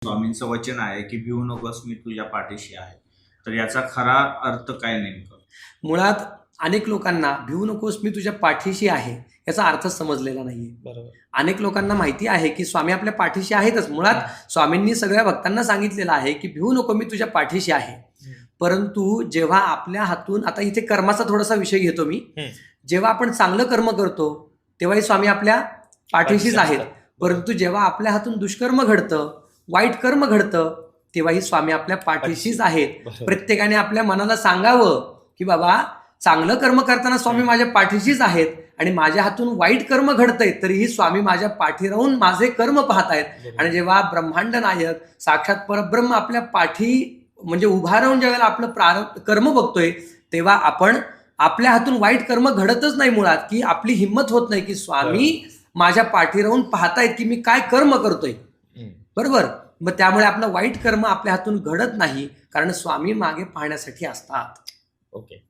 स्वामींचं वचन आहे की भिवू नकोस, मी तुझ्या पाठीशी आहे. तर याचा खरा अर्थ काय नेमकं? मुळात अनेक लोकांना भिवू नकोस मी तुझ्या पाठीशी आहे याचा अर्थ समजलेला नाहीये. बरोबर. अनेक लोकांना माहिती आहे की स्वामी आपल्या पाठीशी आहेतच. मुळात स्वामींनी सगळ्या भक्तांना सांगितलेलं आहे की भिवू नको, मी तुझ्या पाठीशी आहे. परंतु जेव्हा आपल्या हातून, आता इथे कर्माचा थोडासा विषय घेतो मी, जेव्हा आपण चांगलं कर्म करतो तेव्हाही स्वामी आपल्या पाठीशीच आहेत. परंतु जेव्हा आपल्या हातून दुष्कर्म घडतं, वाईट कर्म घडतं, तेव्हाही स्वामी आपल्या पाठीशीच आहेत. प्रत्येकाने आपल्या मनाला सांगावं की बाबा चांगलं कर्म करताना स्वामी माझ्या पाठीशीच आहेत, आणि माझ्या हातून वाईट कर्म घडतंय तरीही स्वामी माझ्या पाठी राहून माझे कर्म पाहतायत. आणि जेव्हा ब्रह्मांड नायक साक्षात परब्रह्म आपल्या पाठी म्हणजे उभा राहून ज्यावेळेला आपलं कर्म बघतोय, तेव्हा आपण आपल्या हातून वाईट कर्म घडतच नाही मुळात, की आपली हिंमत होत नाही की स्वामी माझ्या पाठी राहून पाहतायत की मी काय कर्म करतोय. बरोबर. मग त्यामुळे आपलं वाईट कर्म आपल्या हातून घडत नाही, कारण स्वामी मागे पाहण्यासाठी असतात. ओके.